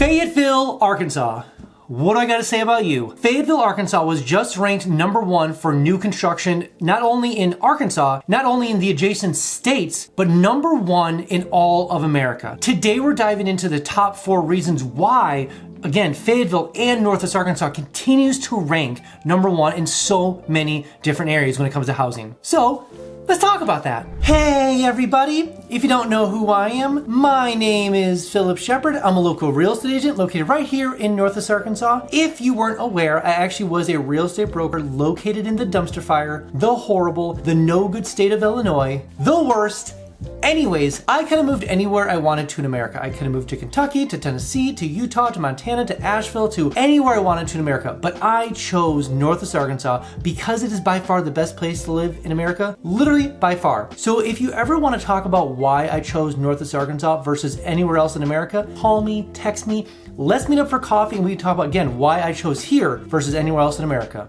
Fayetteville, Arkansas. What do I gotta say about you? Fayetteville, Arkansas was just ranked #1 for new construction, not only in Arkansas, not only in the adjacent states, but #1 in all of America. Today we're diving into the top 4 reasons why, again, Fayetteville and Northwest Arkansas continues to rank #1 in so many different areas when it comes to housing. So, let's talk about that. Hey everybody, if you don't know who I am, my name is Phillip Shepard. I'm a local real estate agent located right here in Northwest Arkansas. If you weren't aware, I actually was a real estate broker located in the dumpster fire, the horrible, the no good state of Illinois, the worst. Anyways, I could have moved anywhere I wanted to in America. I could have moved to Kentucky, to Tennessee, to Utah, to Montana, to Asheville, to anywhere I wanted to in America. But I chose Northwest Arkansas because it is by far the best place to live in America, literally by far. So if you ever want to talk about why I chose Northwest Arkansas versus anywhere else in America, call me, text me, let's meet up for coffee and we can talk about, again, why I chose here versus anywhere else in America.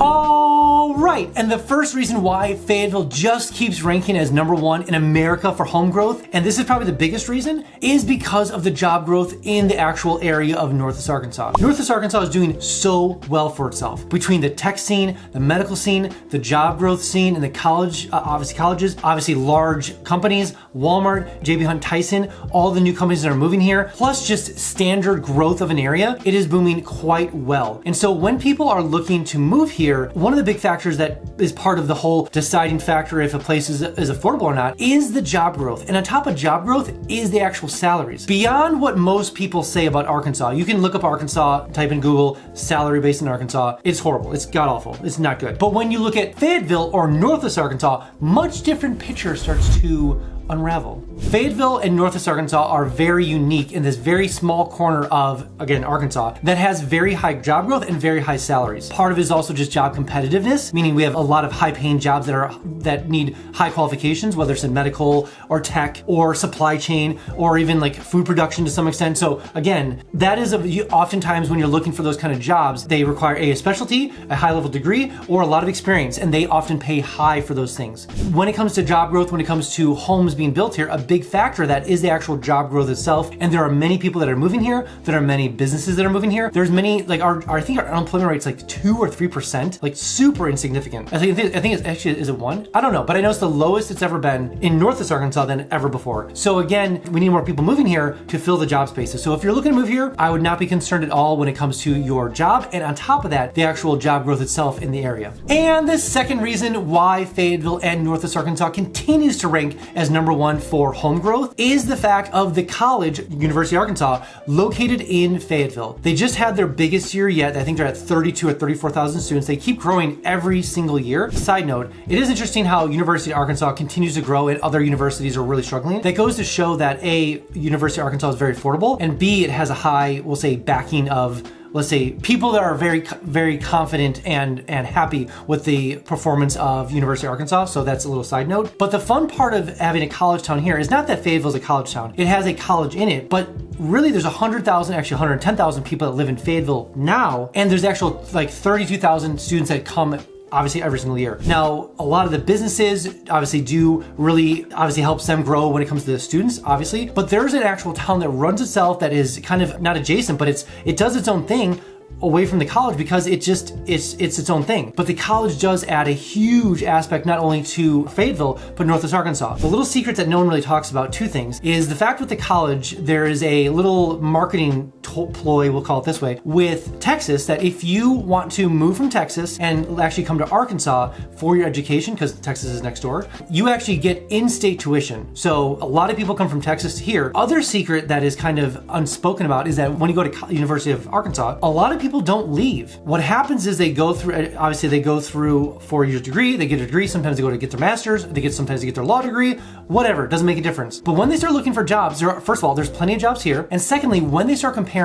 All right, and the first reason why Fayetteville just keeps ranking as #1 in America for home growth, and this is probably the biggest reason, is because of the job growth in the actual area of Northwest Arkansas. Northwest Arkansas is doing so well for itself. Between the tech scene, the medical scene, the job growth scene, and the college, obviously colleges, obviously large companies, Walmart, JB Hunt Tyson, all the new companies that are moving here, plus just standard growth of an area, it is booming quite well. And so when people are looking to move here, one of the big factors that is part of the whole deciding factor if a place is affordable or not is the job growth. And on top of job growth is the actual salaries. Beyond what most people say about Arkansas, you can look up Arkansas, type in Google, salary based in Arkansas. It's horrible. It's god awful. It's not good. But when you look at Fayetteville or Northwest Arkansas, much different picture starts to unravel. Fayetteville and Northwest Arkansas are very unique in this very small corner of, again, Arkansas that has very high job growth and very high salaries. Part of it is also just job competitiveness, meaning we have a lot of high paying jobs that need high qualifications, whether it's in medical or tech or supply chain or even like food production to some extent. So again, that is oftentimes when you're looking for those kind of jobs, they require a specialty, a high level degree, or a lot of experience, and they often pay high for those things. When it comes to job growth, when it comes to homes being built here, a big factor of that is the actual job growth itself. And there are many people that are moving here. There are many businesses that are moving here. There's many, like I think our unemployment rate's like 2 or 3%, like super insignificant. I think it's actually, is it 1? I don't know, but I know it's the lowest it's ever been in Northwest Arkansas than ever before. So again, we need more people moving here to fill the job spaces. So if you're looking to move here, I would not be concerned at all when it comes to your job. And on top of that, the actual job growth itself in the area. And the second reason why Fayetteville and Northwest Arkansas continues to rank as #1 for home growth is the fact of the college, University of Arkansas, located in Fayetteville. They just had their biggest year yet. I think they're at 32 or 34,000 students. They keep growing every single year. Side note, it is interesting how University of Arkansas continues to grow and other universities are really struggling. That goes to show that A, University of Arkansas is very affordable, and B, it has a high, we'll say, backing of, let's say, people that are very, very confident and happy with the performance of University of Arkansas. So that's a little side note. But the fun part of having a college town here is not that Fayetteville is a college town. It has a college in it, but really there's 100,000, actually 110,000 people that live in Fayetteville now. And there's actual like 32,000 students that come obviously every single year. Now, a lot of the businesses obviously do really helps them grow when it comes to the students, obviously, but there's an actual town that runs itself that is kind of not adjacent, but it does its own thing away from the college because it's its own thing. But the college does add a huge aspect not only to Fayetteville, but Northwest Arkansas. The little secret that no one really talks about, 2 things, is the fact with the college, there is a little marketing ploy, we'll call it this way, with Texas, that if you want to move from Texas and actually come to Arkansas for your education, because Texas is next door, you actually get in-state tuition. So a lot of people come from Texas to here. Other secret that is kind of unspoken about is that when you go to University of Arkansas, a lot of people don't leave. What happens is they go through 4-year degree, they get a degree, sometimes they go to get their master's, sometimes they get their law degree, whatever, it doesn't make a difference. But when they start looking for jobs, first of all, there's plenty of jobs here. And secondly, when they start comparing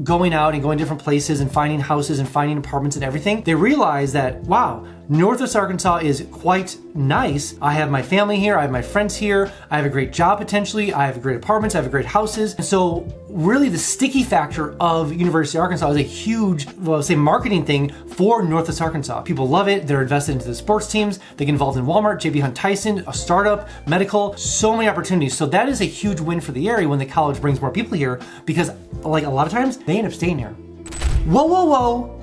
going out and going different places and finding houses and finding apartments and everything, they realize that, wow, Northwest Arkansas is quite nice. I have my family here, I have my friends here, I have a great job potentially, I have great apartments, I have great houses. And so really the sticky factor of University of Arkansas is a huge, well, say marketing thing for Northwest Arkansas. People love it, they're invested into the sports teams, they get involved in Walmart, J.B. Hunt Tyson, a startup, medical, so many opportunities. So that is a huge win for the area when the college brings more people here, because like a lot of times they end up staying here. Whoa, whoa, whoa.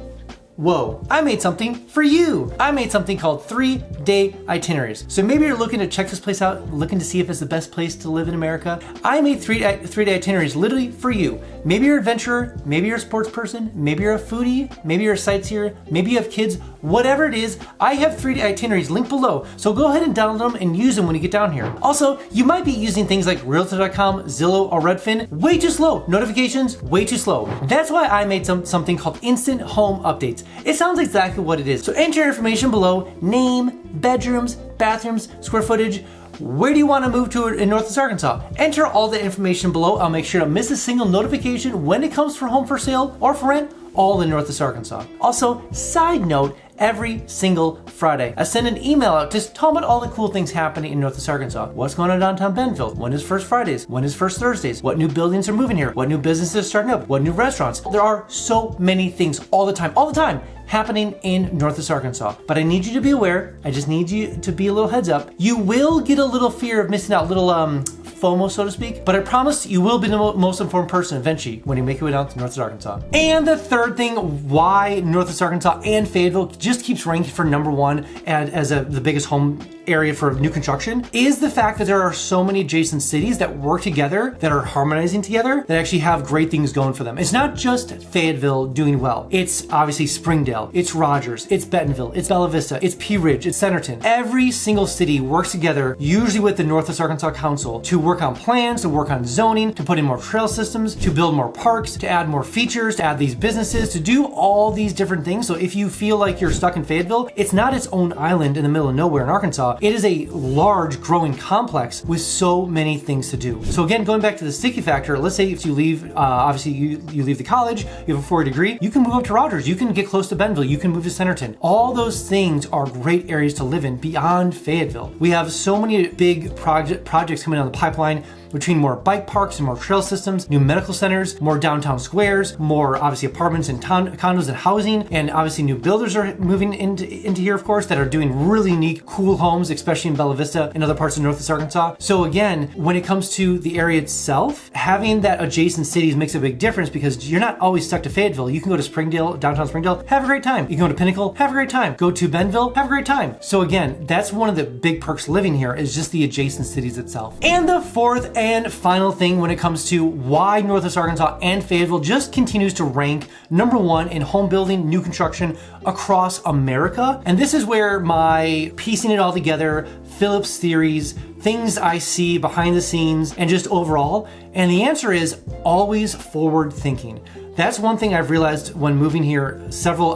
Whoa, I made something for you. I made something called 3-day itineraries. So maybe you're looking to check this place out, looking to see if it's the best place to live in America. I made three-day itineraries literally for you. Maybe you're an adventurer, maybe you're a sports person, maybe you're a foodie, maybe you're a sightseer, maybe you have kids, whatever it is, I have 3-day itineraries linked below. So go ahead and download them and use them when you get down here. Also, you might be using things like Realtor.com, Zillow, or Redfin. Way too slow. Notifications, way too slow. That's why I made something called Instant Home Updates. It sounds exactly what it is. So enter your information below, name, bedrooms, bathrooms, square footage. Where do you want to move to in Northwest Arkansas? Enter all the information below. I'll make sure to miss a single notification when it comes for home for sale or for rent, all in Northwest Arkansas. Also, side note, every single Friday, I send an email out just talking about all the cool things happening in Northwest Arkansas. What's going on downtown Bentonville? When is First Fridays? When is First Thursdays? What new buildings are moving here? What new businesses are starting up? What new restaurants? There are so many things all the time happening in Northwest Arkansas. But I need you to be aware, I just need you to be a little heads up. You will get a little fear of missing out, little FOMO, so to speak, but I promise you will be the most informed person eventually when you make your way down to Northwest Arkansas. And the third thing why Northwest Arkansas and Fayetteville just keeps ranking for #1 as the biggest home area for new construction is the fact that there are so many adjacent cities that work together, that are harmonizing together, that actually have great things going for them. It's not just Fayetteville doing well. It's obviously Springdale, it's Rogers, it's Bentonville, it's Bella Vista, it's Pea Ridge, it's Centerton. Every single city works together, usually with the Northwest Arkansas Council, to work on plans, to work on zoning, to put in more trail systems, to build more parks, to add more features, to add these businesses, to do all these different things. So if you feel like you're stuck in Fayetteville, it's not its own island in the middle of nowhere in Arkansas. It is a large growing complex with so many things to do. So again, going back to the sticky factor, let's say if you leave, obviously you leave the college, you have a 4 degree, you can move up to Rogers, you can get close to Bentonville, you can move to Centerton. All those things are great areas to live in beyond Fayetteville. We have so many big projects coming down the pipeline, between more bike parks and more trail systems, new medical centers, more downtown squares, more obviously apartments and condos and housing, and obviously new builders are moving into here, of course, that are doing really unique, cool homes, especially in Bella Vista and other parts of Northwest Arkansas. So again, when it comes to the area itself, having that adjacent cities makes a big difference because you're not always stuck to Fayetteville. You can go to Springdale, downtown Springdale, have a great time. You can go to Pinnacle, have a great time. Go to Bentonville, have a great time. So again, that's one of the big perks living here is just the adjacent cities itself. And the fourth and final thing when it comes to why Northwest Arkansas and Fayetteville just continues to rank #1 in home building, new construction across America. And this is where my piecing it all together, Phillip's theories, things I see behind the scenes, and just overall. And the answer is always forward thinking. That's one thing I've realized when moving here several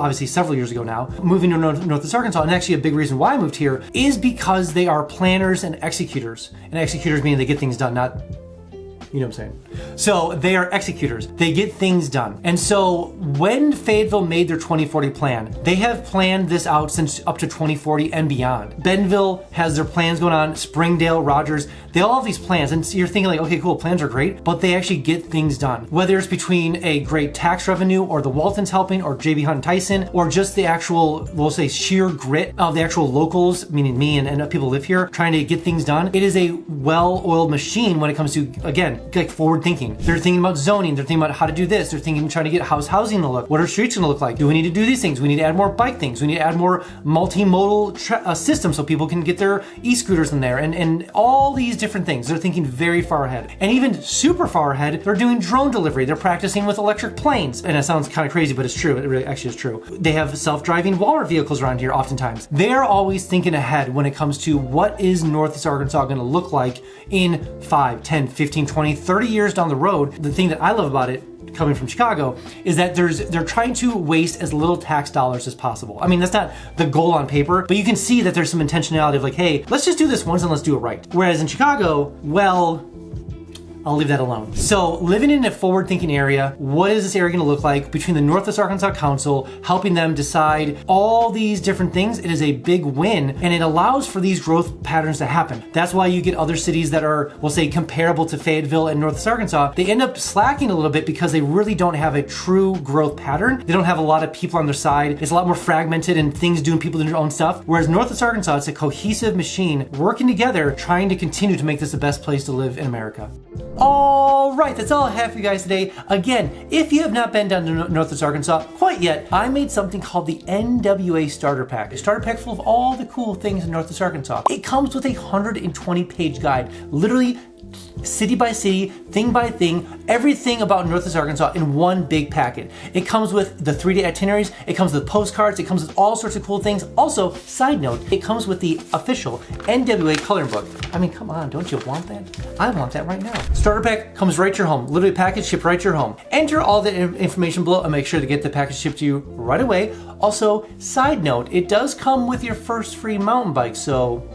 years ago now, moving to Northwest Arkansas, and actually a big reason why I moved here is because they are planners and executors. And executors mean they get things done, not, you know what I'm saying? So they are executors. They get things done. And so when Fayetteville made their 2040 plan, they have planned this out since up to 2040 and beyond. Bentonville has their plans going on, Springdale, Rogers, they all have these plans. And so you're thinking like, okay, cool, plans are great, but they actually get things done. Whether it's between a great tax revenue or the Waltons helping or J.B. Hunt Tyson, or just the actual, we'll say sheer grit of the actual locals, meaning me and people who live here, trying to get things done. It is a well-oiled machine when it comes to, again, like forward thinking. They're thinking about zoning. They're thinking about how to do this. They're thinking, trying to get housing to look. What are streets going to look like? Do we need to do these things? We need to add more bike things. We need to add more multimodal systems so people can get their e-scooters in there and all these different things. They're thinking very far ahead. And even super far ahead, they're doing drone delivery. They're practicing with electric planes. And it sounds kind of crazy, but it's true. It really actually is true. They have self-driving Walmart vehicles around here oftentimes. They're always thinking ahead when it comes to what is Northwest Arkansas going to look like in 5, 10, 15, 20, 30 years down the road. The thing that I love about it, coming from Chicago, is that they're trying to waste as little tax dollars as possible. I mean, that's not the goal on paper, but you can see that there's some intentionality of like, hey, let's just do this once and let's do it right. Whereas in Chicago, well, I'll leave that alone. So living in a forward-thinking area, what is this area gonna look like between the Northwest Arkansas Council, helping them decide all these different things? It is a big win, and it allows for these growth patterns to happen. That's why you get other cities that are, we'll say, comparable to Fayetteville and Northwest Arkansas. They end up slacking a little bit because they really don't have a true growth pattern. They don't have a lot of people on their side. It's a lot more fragmented and people doing their own stuff. Whereas Northwest Arkansas, it's a cohesive machine working together, trying to continue to make this the best place to live in America. All right, that's all I have for you guys today. Again, if you have not been down to Northwest Arkansas quite yet, I made something called the NWA Starter Pack. A starter pack full of all the cool things in Northwest Arkansas. It comes with a 120-page guide, literally city by city, thing by thing, everything about Northwest Arkansas in one big packet. It comes with the 3-day itineraries, it comes with postcards, it comes with all sorts of cool things. Also, side note, it comes with the official NWA coloring book. I mean, come on, don't you want that? I want that right now. Starter pack comes right to your home, literally package shipped right to your home. Enter all the information below and make sure to get the package shipped to you right away. Also, side note, it does come with your first free mountain bike, so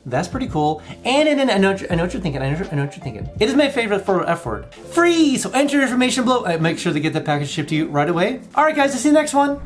that's pretty cool. And I know what you're thinking. I know what you're thinking. It is my favorite for F word. Free! So enter your information below and make sure to get the package shipped to you right away. All right, guys, I'll see you in the next one.